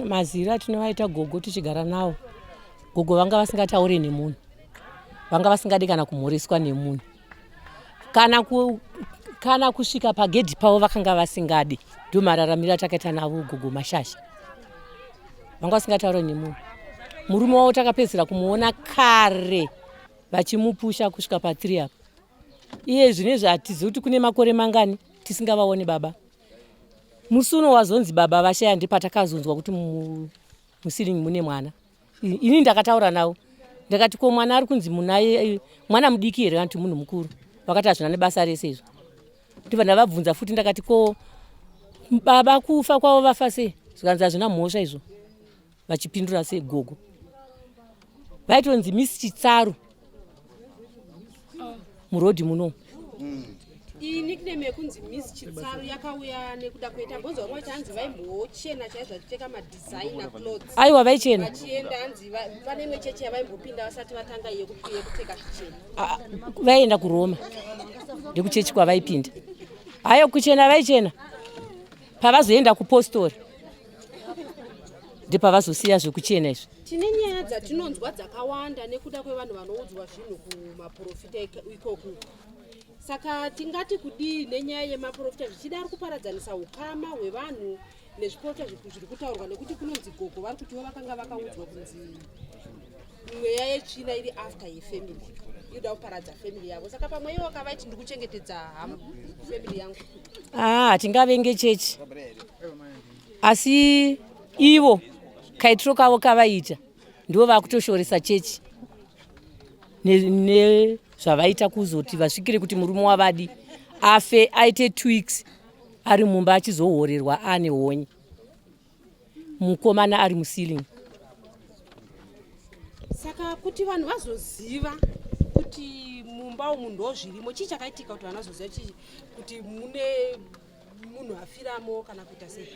mazira tinovaita gogo tichigara nawo. Gogo vanga vasingataure nemunhu, vanga vasingadi kana kumhoreswa nemunhu, kana kusvika pagedhi pavo vakanga vasingadi. Ndo mararamiro atakaita navo Gogo Mahlahla, vanga vasingataure nemunhu. Murume wavo takapedzera kumuona kare vachimupusha kusvika pa3 apa. Iye zvinezvi hatizivi kuti kune makore mangani tisingavaoni baba. Musi uno wazonzi baba vashaya ndipatakazonzwa kuti musiringi mune mwana. Ini ndakataura navo ndakati ko mwana ari kunzi munaye mwana mudiki here kana kuti munhu mukuru. Vakati hazvina nebasa rese izvo. Ndibva ndavabvunza futi ndakati ko baba kufa kwavo vafa sei? Zvikanzi hazvina mhosva izvo. Vachipindura sei Gogo. Vaitonzi Miss Chitsaru murodhi muno. Iyi nickname yekunzi Miss Chitsaru yakauya nekuda kuita mbonzo vamwe chanzi vaimbochena chaizvo vachipfeka madesigner clothes. Aiwa vaichena. Vachienda hanzi pane imwe chechi yavaimbopinda vasati vatanga yekupfeka zvichena. Vaienda kuRoma. Ndekuchechi kwavaipinda. Hayo kuchena vaichena. Pavazoenda kupostori ndepavazosiya zvekuchena izvi. Tine nyaya dzatinonzwa dzakawanda nekuda kwevanhu vanoudzwa zvinhu kumaprofita ikoko. Saka tingati kudii nenyaya yemaprofita zvichida ari kuparadzanisa ukama hwevanhu nezviprofita zviri kutaurwa nekuti kunonzi Gogo vari kutiwo vakanga vakaudzwa kunzi mweya yetsvina iri after yefamily inoda kuparadza family yavo. Saka pamwe iwo vakavaiti ndikuchengetedza family yangu. Hatingavenge chechi, asi ivo kaitiro kavo kavaita ndivo vakutoshoresa chechi nezvavaita kuzoti vasvikire kuti murume wavadi afe aite 2 weeks ari mumba achizohorerwa ane honye, mukomana ari musilingi. Saka kuti vanhu vazoziva kuti mumba umu ndo zvirimo, chii chakaitika kuti vanhu vazoziva kuti mune munhu afiramo kana kuita sei?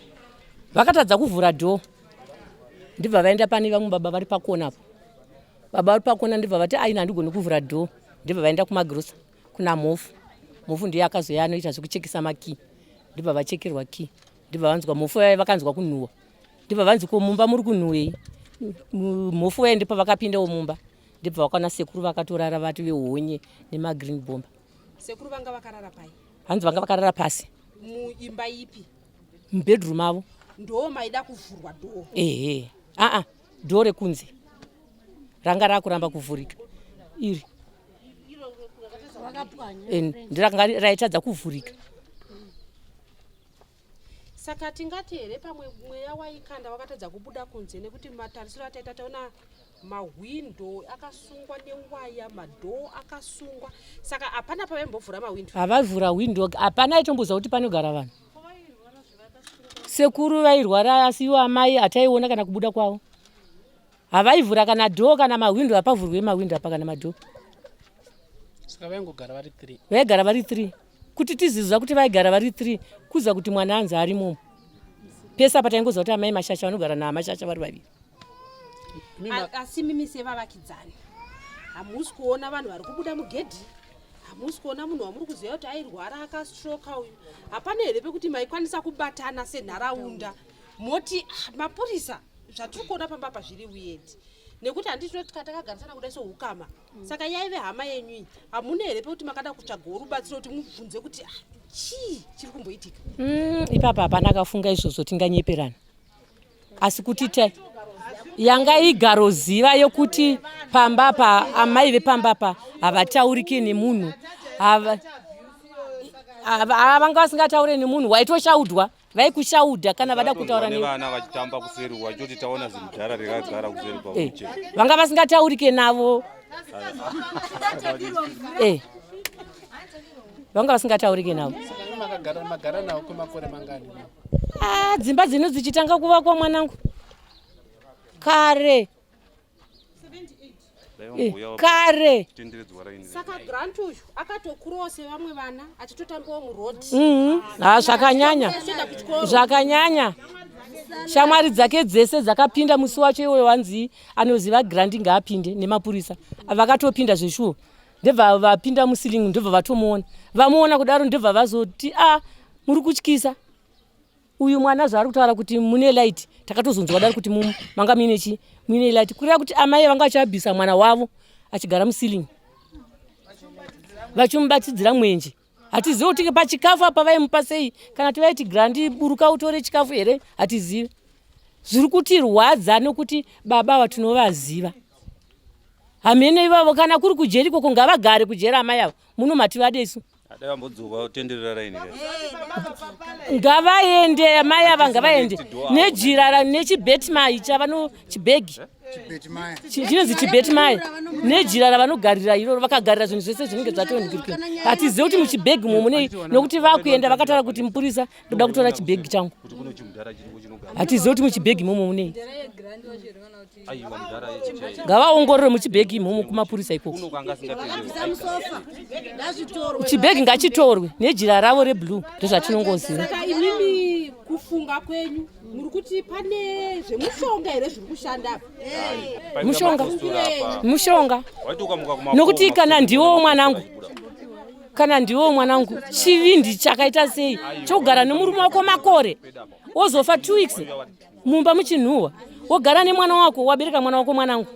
Vakatadza kuvhura dhoo ndibva vaenda pane vamwe baba vari pakona apo. Baba vari pakona ndibva vati aina handigoni kuvhura dhoo, ndibva vaenda kumagirosa kuna mofu. Mofu ndiye akazoya anoita zvekuchekesa makii, ndibva vachekerwa kii, ndibva vanzwa mofu vaya vakanzwa kunhuhwa, ndibva vanzi ko mumba muri kunhuhwei. Mofu vaya ndipo vakapindawo mumba, ndibva vakaona sekuru vakatorara vati vehonye nemagreen bomba. Sekuru vanga vakarara pai? Hanzi vanga vakarara pasi. Muimba ipi? Mubedroom avo. Ndo maida kuvhurwa dhoo? Ehe. Dhoo rekunze ranga rakuramba kuvhurika iri ndiranga raitadza kuvhurika. Saka tingati here pamwe mweya waikanda wakatadza kubuda kunze nekuti matarisiro ataita taona mahwindo akasungwa newaya, madhoo akasungwa. Saka hapana pavaimbovhura mahwindo? Havavhura windo, hapana aitomboza kuti panogara vanhu. Sekuru vairwara asi ivo amai hataiona kana kubuda kwavo. Havaivhura kana dhoo kana mahwindo, hapavhurwe mahwindo apa kana madhoo. Saka vaingogara vari 3. Vaigara vari 3. Kuti tiziva kuti vaigara vari 3 kuza kuti mwana anzi arimo. Pesa apa taingoziva kuti amai Mahlahla vanogara naMahlahla vari vaviri. Asi mimi sevavakidzani hamusi kuona vanhu vari kubuda mugedhi, hamusi kuona munhu wamuri kuziva kuti airwara akastroka uyu. Hapana here pekuti maikwanisa kubatana senharaunda moti mapurisa zvatiri kuona pamba apa zviri uyedi, nekuti handiti takagarisana kudai soukama. Saka yaive hama yenyu, hamune here pekuti makada kutsvagawo rubatsiro kuti mubvunze kuti chii chiri kumboitika? Ipapa hapana akafunga izvozvo tinganyeperana, asi kuti yanga igaro ziva yokuti pambapa amai vepambapa havatauriki nemunhu, vanga vasingataure nemunhu, waitoshaudwa vaikushaudha kana vada kutaura nevana vachitamba kuseri wachoti taona zimudhara rekagara kuseri pauche vanga vasingataurike navo vanga vasingataurike navo. Magara nawo kwemakore mangani? Dzimba dzino dzichitanga kuvakwa mwanangu kare kare. Saka grant uyu akatokurose vamwe vana achitotambawo murodhi. Zvakanyanya zvakanyanya. Shamwari dzake dzese dzakapinda musi wacho iwe wanzi anoziva grandi ngaapinde nemapurisa vakatopinda zveshuwo, ndebva vapinda musilingi, ndebva vatomuona vamuona kudaro, ndebva vazoti muri kutyisa uyu mwana zvari kutaura kuti mune light takatozonzwa daro kuti manga mine light kureva kuti amai vanga vachabvisa mwana wavo achigara musilingi vachimubatsidzira mwenje. Hatizivi kuti pachikafu apa vaimupa sei, kana tivaiti grandi buruka utore chikafu here, hatizivi. Zviri kutirwadza nokuti baba vatinovaziva. Hamene ivavo kana kuri kujeri koko ngavagare kujera amai avo. Muno mativadesu. Ngavaende amai ava ngavaende nejira nechibetmai chavano chibegi. Chinonzi chibetmai nejira ravanogarira iroro vakagarira zvinhu zvese zvinenge zvatoningirika. Hatizivi kuti muchibegi mune nokuti vakuenda vakataura kuti mupurisa ndoda kutora chibegi changu. Hatizivi kuti muchibegi mune. Ngavaongorore muchibegi imomo kumapurisa ikoko. Chibegi ngachitorwe nejira ravo reblue ndozvatinongoziva. Saka imimi kufunga kwenyu muri kuti pane zvemushonga here zviri kushanda mushonga nokuti kana ndiwo mwanangu chivindi chakaita sei chogara nemurume wako makore wozofa 2 weeks mumba muchinhuhwa wogara nemwana wako wabereka mwana wako mwanangu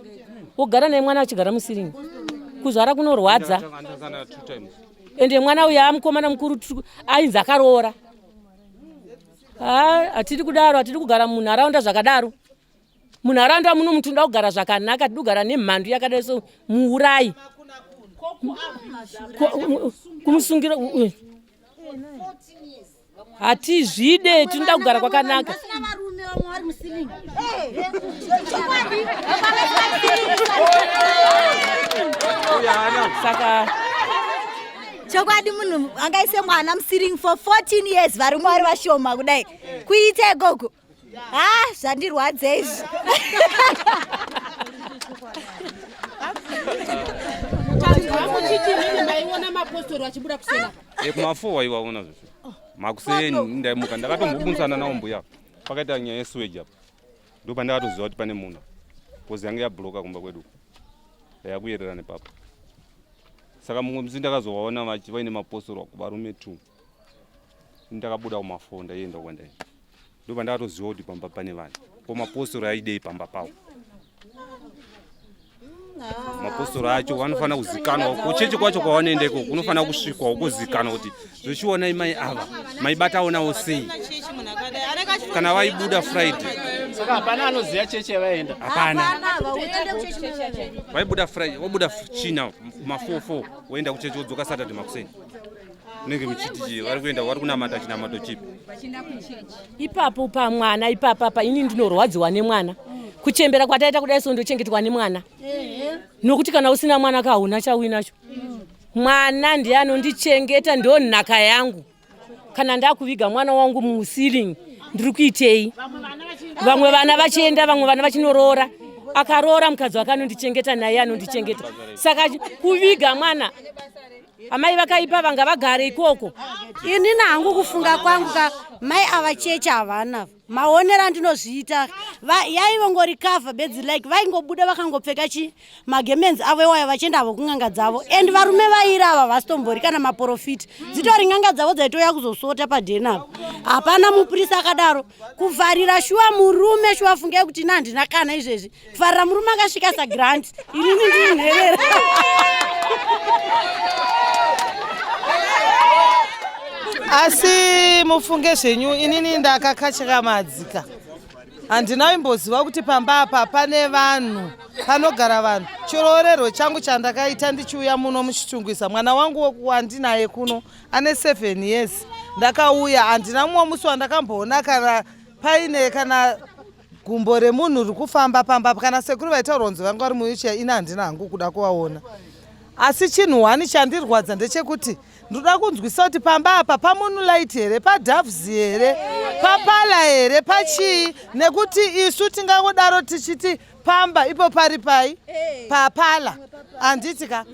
wogara nemwana achigara musiringi kuzvara kunorwadza ende mwana uyu amukomana mukuru ainzi akaroora. Hatidi kudaro, hatidi kugara munharaunda zvakadaro. Munharaunda muno mutu ndoda kugara zvakanaka, tidi kugara nemhandu yakadai so muurai. Kumusungira hatizvide, tinoda kugara kwakanaka. Saka chokwadi munhu angaise mwana musiringi for 14 years vari mwari vashoma kudai kuite gogo zvandirwadza izvi. Kumafuwa iwaona zvese makuseni ndaimuka ndakatombobunisana nawo mbuya pakaita nyaya yesuweji apa ndo pandakatoziva kuti pane munhu kozi yange yabhuroka kumba kwedu yakuyerera nepapa. Saka mumwe musi ndakazovaona vaine mapostora kuvarume 2 ndakabuda kumafonda yenda kwandai ndo pandakatoziva kuti pamba pane vanhu ko mapostora aidei pamba pavo. Mapostora acho vanofanira kuzikanwa kuchechi kwacho kwavanoendeko kunofanira kusvikwa kuzikanwa kuti zvichiona mai ava maibataonawo sei kana vaibuda Friday. Saka hapana anoziva chechi yavaenda. Hapana. Vaibuda Friday, wabuda China ma4 woenda kuchechi wodzoka Saturday makuseni. Nenge muchiti vari kuenda vari kunamata chinamato chipi. Ipapo pamwana ipapa ini ndinorwadziwa nemwana. Kuchembera kwataita kudai so ndochengetwa nemwana. Nokuti kana usina mwana kahuna chawinacho. Mwana ndiye anondichengeta ndo nhaka yangu. Kana ndakuviga mwana wangu musiringi ndiri kuitei. Vamwe vana vachienda, vamwe vana vachinorora. Akaroora mukadzi wakanondichengeta naye anondichengeta. Saka kuviga mwana amai vakaipa vanga vagare ikoko. Ini nangu kufunga kwangu mai avachecha havana. Maonera ndinozviita yaivongori cover beds like vaingobuda vakangopfeka magemenzi avo iwaya vachienda avo kung'anga dzavo and varume vaira ava vasitombori kana maprofiti dzitori ng'anga dzavo dzaitoya kuzosota padheni apo. Hapana mupurisa akadaro kuvharira shuwa murume shuwa afunge kuti nandina kana izvezvi kuvharira murume akasvika sagrant inini ndinherera. Asi mufunge zvenyu inini ndakakacheka madzika. Handina imboziva kuti pamba apa pane vanhu panogara vanhu. Chirorero changu chandakaita ndichiuya muno muchitungwisa mwana wangu wandinaye kuno ane 7 years. Ndakauya handina mumwe musi wandakamboona kana paine kana gumbo remunhu riri kufamba pamba kana sekuru vaita ronzo vanga vari muicha ina handina hangu kuda kuvaona. Asi chinhu wani chandirwadza ndechekuti ndoda kunzwisa kuti pamba apa pamunulaiti here, padhavzi here, papala here, pachii, nekuti isu tingangodaro tichiti pamba ipo pari pai papala handiti ka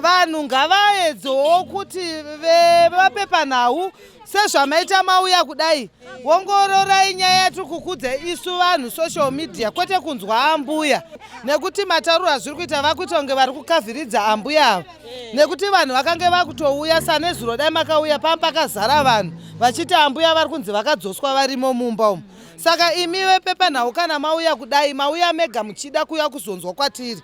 vanhu ngavaedzewo kuti vevapepanhau sezvamaita mauya kudai, ongororai nyaya yatiri kukudza isu vanhu social media, kwete kunzwa ambuya, nekuti matauro azviri kuita vakuita kunge vari kukavhiridza ambuya ava, nekuti vanhu vakange vakutouya sanezuro dai makauya pakazara vanhu vachiti ambuya vari kunzi vakadzoswa varimo mumba umu. Saka imi vepepanhau kana mauya kudai, mauya mega muchida kuuya kuzonzwa kwatiri,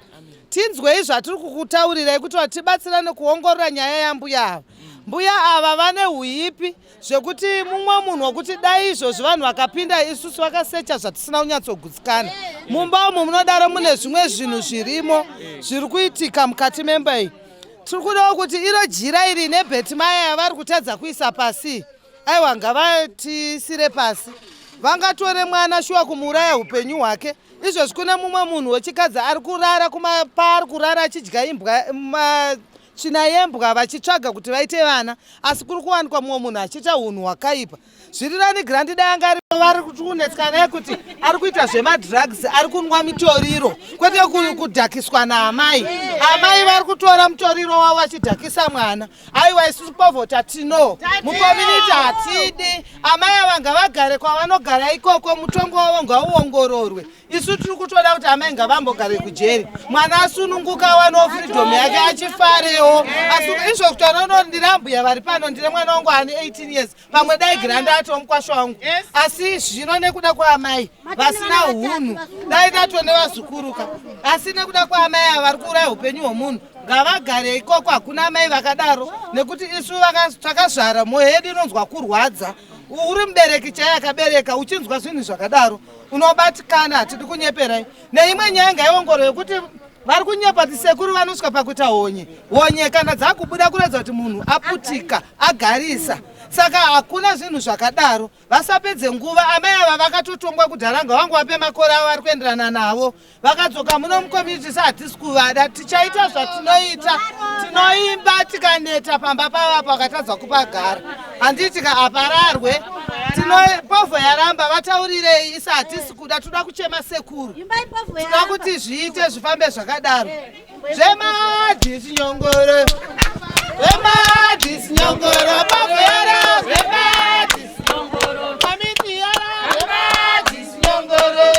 tinzwei zvatiri kukutaurirai kuti tibatsirane kuongorora nyaya yambuya ava. Mbuya ava vane huipi zvekuti mumwe munhu wekuti dai izvozvi vanhu vakapinda isusu vakasecha zvatisina kunyatsogutsikana. Mumba umu munodaro mune zvimwe zvinhu zvirimo zviri kuitika mukati memba iyi. Tiri kudawo kuti iro jira iri nebhetimaya yavari kutadza kuisa pasi, aiwa ngavatisire pasi. Vangatore mwana shuwa kumuuraya upenyu hwake. Izvozvi kune mumwe munhu wechikadzi ari kurara paari kurara achidya imbwa china yembwa vachitsvaga kuti vaite vana, asi kuri kuwanikwa mumwe munhu achiita unhu hwakaipa. Zvirirani grandi dai anga vari kunetsika naye kuti ari kuita zvemadrugs, ari kunwa mitoriro, kwete kudhakiswa naamai. Amai vari kutora mutoriro wavo vachidhakisa mwana. Aiwa isusu povhota tino mukominiti hatidi. Amai ava ngavagare kwavanogara ikoko, mutongo wavo ngauongororwe. Isu tiri kutoda kuti amai ngavambogare kujeri, mwana asununguka awanewo freedom yake achifarewo. Asi izvo kutaura ndirambuya vari pano, ndine mwana wangu ane 18 years, pamwe dai grandi mukwasha wangu, asi zvino nekuda kwaamai vasina hunhu, dai datone vazukuruka, asi nekuda kwaamai ava vari kuuraya upenyu hwomunhu, ngavagare ikoko. Hakuna amai vakadaro, nekuti isu takazvara mwoyo yedu inonzwa kurwadza. Uri mubereki chaiye akabereka uchinzwa zvinhu zvakadaro unobatikana, hatidi kunyeperai. Neimwe nyaya ngaiongorwe yekuti vari kunyepa tisekuru vanosvika pakuita honye kana dzakubuda kuratidza kuti munhu aputika agarisa. Saka hakuna zvinhu zvakadaro, vasapedze nguva. Amai ava vakatotongwa kudharanga wangu vape makore avo vari kuenderana navo, vakadzoka muno mukominiti hatisi kuvada, tichaita zvatinoita, tinoimba tikaneta pamba pavapo vakatadza kupagara. Handiti apararwe, povho yaramba, vataurirei, isa hatisi kuda, toda kuchema sekuru, toda kuti zviite zvifambe zvakadaro. Zvemadhisi nyongoro, zvemadhisi nyongoro, povho yara, zvemadhisi nyongoro, komiti yara, zvemadhisi nyongoro,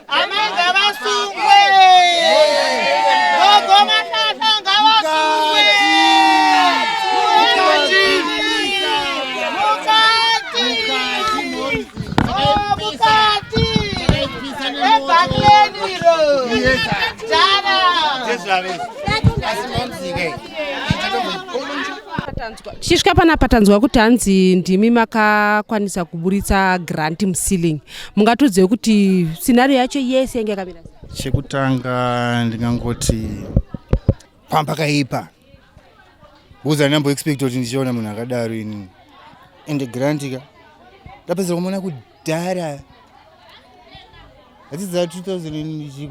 amai ngavasungwe, Gogo Mahlahla ngavasungwe, Tichisvika panapa tanzwa kuti hanzi ndimi makakwanisa kuburitsa granti muceiling. Mungatudze kuti scenario yacho yese yange yakamira sei? Chekutanga ndingangoti pamba kaipa. Buza nambo expect kuti ndichiona munhu akadaro ini. Ende granti ka ndapedza kumuona kudhara. Hatidza 2005,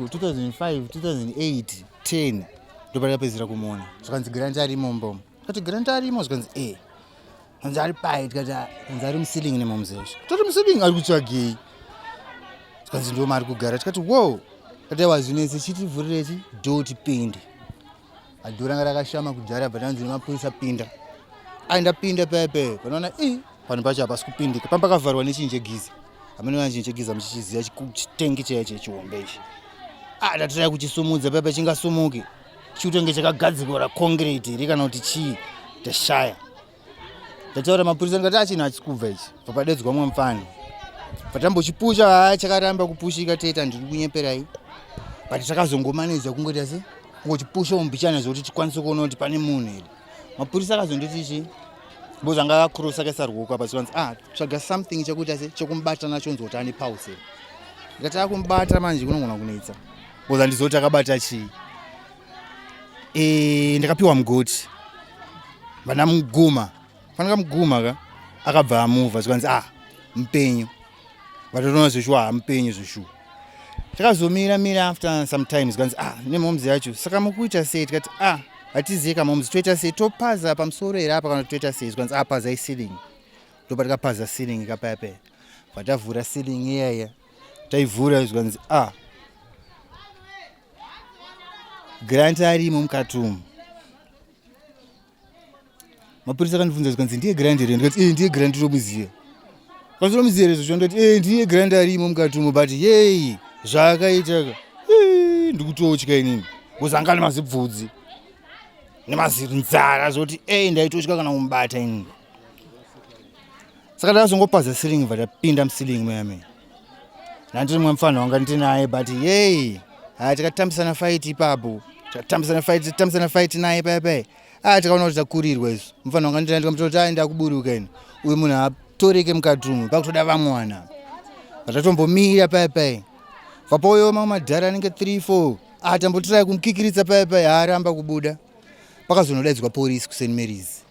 2008, 10 ndopakapedzera kumuona. Zvakanzi granti arimo mbomo. Kati granti arimo zvakanzi hanzi ari pai, tikati hanzi ari muceiling nemamuzesha. Toti muceiling ari kutsvagei. Zvakanzi ndo mari kugara. Tikati wow. Kati wazvinese chitivhurirechi door tipinde. Adhoo ranga rakashama kudhara but hanzi nemapurisa pinda. Ndapinda pepe. Panoona pano pacho hapasi kupindika. Pamba pakavharwa nechinjegiza. Hamene vanjinjegiza muchichiziya chitengi chaiye chechihombe ichi. Ndatotaya kuchisumudza pepe chingasumuke. Chiutenge chakagadzikwa concrete iri kana kuti chii ndashaya. Ndataura mapurisa ndikati achina achikubva ichi. Papadedzwa mumwe mufana. Patambochipusha chakaramba kupushika teta ndiri kunyeperai. But takazongomanedza kungoti asi kungochipusha umbichana zvokuti tikwanise kuona kuti pane munhu here. Mapurisa akazonditi ichi boza anga akrosa kaisarwuka pasiwanzi tsvaga something chekuti asi chokumbata nacho nzoti ane pause. Ndikati akumbata manje kunongona kunetsa. Boza ndizoti akabata chii. Ndakapiwa mugoti. Vana muguma. Fanaka muguma ka akabva amuva zvikanzi mupenyu. Vatoona zvishwa mupenyu zvishu. Takazomira after some time zvikanzi nemomzi yacho. Saka mukuita sei tikati hatiziye kamomzi toita sei topaza pamusoro here apa kana toita sei zvikanzi paza ceiling. Ndopa tikapaza ceiling kapaya. Vatavhura ceiling iyaya. Taivhura zvikanzi grant arimo mukati umu. mapurisa akandibvunza zvikanzi ndiye grandi here ndikati ndiye grandi tomuziya kasomuziya rezvo ndoti ndiye grandi arimo mukati umo but yei zvakaitaka ndikutotya inini kuzanga nemazibvudzi nemazinzara zoti ndaitotya kana kumubata inini saka ndakazongopaza siringi bva tapinda musilingi muyame nandiri mwe mufana wanga ndinaye but yei tikatambisana fight ipapo tikatambisana fight naye paipai tikaona kuti takurirwa izvo mufana wanga ndinaye ndikamutoti aenda kuburuka ino uyu munhu atoreke mukati umu pakutoda vamwana vatatombomira paipai vapoyo mamwe madhara anenge 3-4 tambotirai kumukikiritsa paipai haaramba kubuda pakazonodaidzwa polisi kuSt Mary's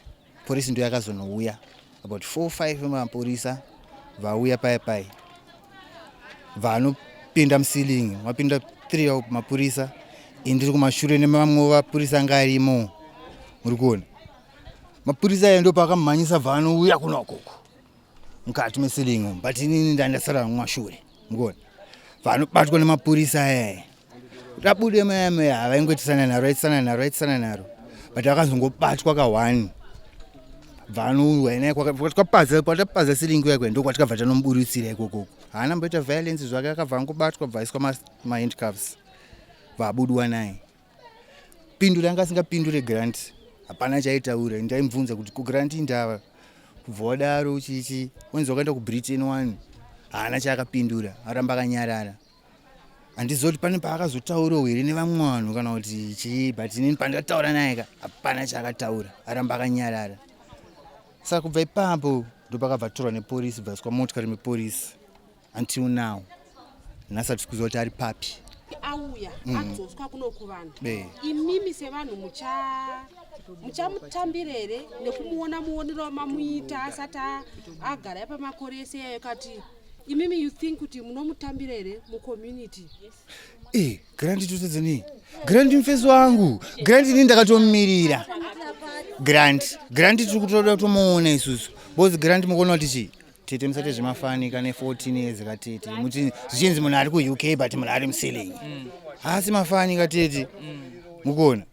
polisi ndo yakazonouya about 4-5 vemapurisa vauya paipai vanopinda musilingi wapinda 3 mapurisa indiri kumashure nemamwe vapurisa anga arimo muri kuona mapurisa aya ndo pakamhanyisa vanouya kuna ukoko mukati musilingi but inini ndandasara mumashure mukuona vanobatwa nemapurisa aya tabude mayame havaingoitisana naro but vakazongobatwa ka1 vanouya kwatapaza silingi yakwe ndo kwatikabva tanomuburutsira ikokoko haana mboita violence zvake akabva angobatwa bvaiswa mahandcuffs vabudwa naye pindura anga asingapindure grant hapana chaitaura ndaimubvunza kuti kugrant indava kubva wadaro chichi wenzi wakaenda kubritain 1 haana chaakapindura aramba akanyarara handizoti pane paakazotaurawo here nevamwe vanhu kana kuti chii but inini pandataura naye hapana chaakataura aramba akanyarara saka kubva ipapo ndo pakabva torwa nepolisi bvaiswa motikari mepolisi until now nhasati kuziva kuti ari papi auya adzoswa kuno kuvanhu imimi sevanhu muchamutambirere nekumuona muonero mamuita asati agara pamakore ese yayo kati imimi you think kuti munomutambirere mucommunity grandi tutedzeni grandi mufesi wangu grandi ini ndakatomumirira grandi tiri kutoda kutomuona isusu bozi grandi mukuona kuti chii tete musati zvimafanika ne14 years katete muti zvichinzi munhu ari kuuk but munhu ari musilingi hasi mafanika tete mukuona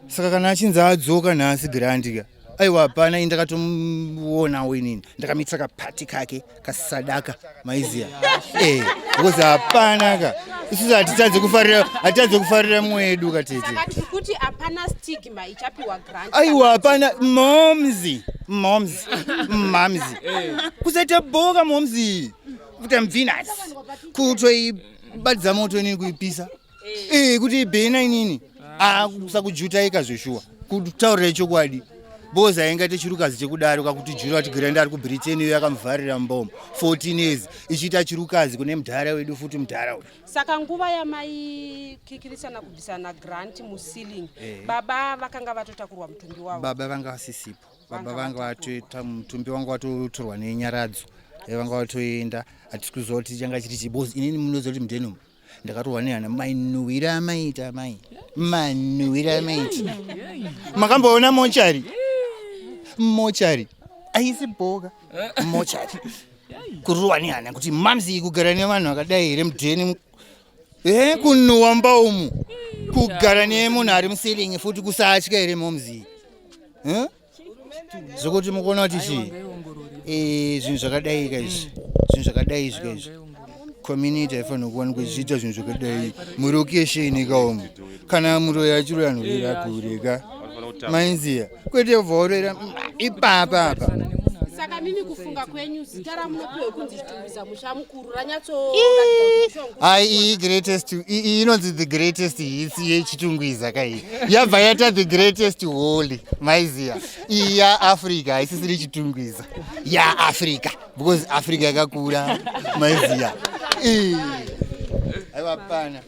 saka kana achinzi adzoka nhasi grandika aiwa hapana ini ndakatomuonawo inini ndakamitsa kapati kake kasadaka maiziya because hapana ka isusu hatitadze kufarira mwedu katete kuti hapana stigma ichapiwa grant aiwa hapana momzi kusaita boka momzi kuita mvinasi kutoibadza moto inini kuipisa kuti ibhena inini kusakujutaika zveshuwa kutaurira chokwadi boza ainga techirukazi chekudaro kakuti jura kuti grandi ari kubritain iyo yakamuvharira mbomo 14 years ichiita chirukazi kune mudhara wedu futi mudhara uyu saka nguva yamaikikirisana kubvisana grant musilingi baba vakanga vatotakurwa mutumbi wavo baba vanga vasisipo baba vanga vatoita mutumbi wanga vatotorwa nenyaradzo vanga vatoenda hatisi kuziva kuti changa chiri chibozi inini munoziva kuti mudhenumu ndakatorwa nehana manuwira amaita makamboona mochari aisi boka mochari kuruwa nehana kuti mamzi kugara nevanhu vakadai here mudheni kunuwamba umu kugara nemunhu ari musilingi futi kusatya here momzi zvokuti mukuona kuti chii zvinhu zvakadaika izvi community haifanira kuwanikwa ichiita zvinhu zvakadai murokesheni kaumwe kana muroya chiro anorera kureka mainziya kwete vhaurera ipapa saka mimi kufunga kwenyu zita ramunopiwa kunzi Chitunha mushamukuru ranyatso ai greatest inonzi the greatest hits yechitunguiza kai yabva yata the greatest holy maiziya iyi yaafrica haisisiri chitunguiza yaafrica because africa yakakura maiziya aiwa pana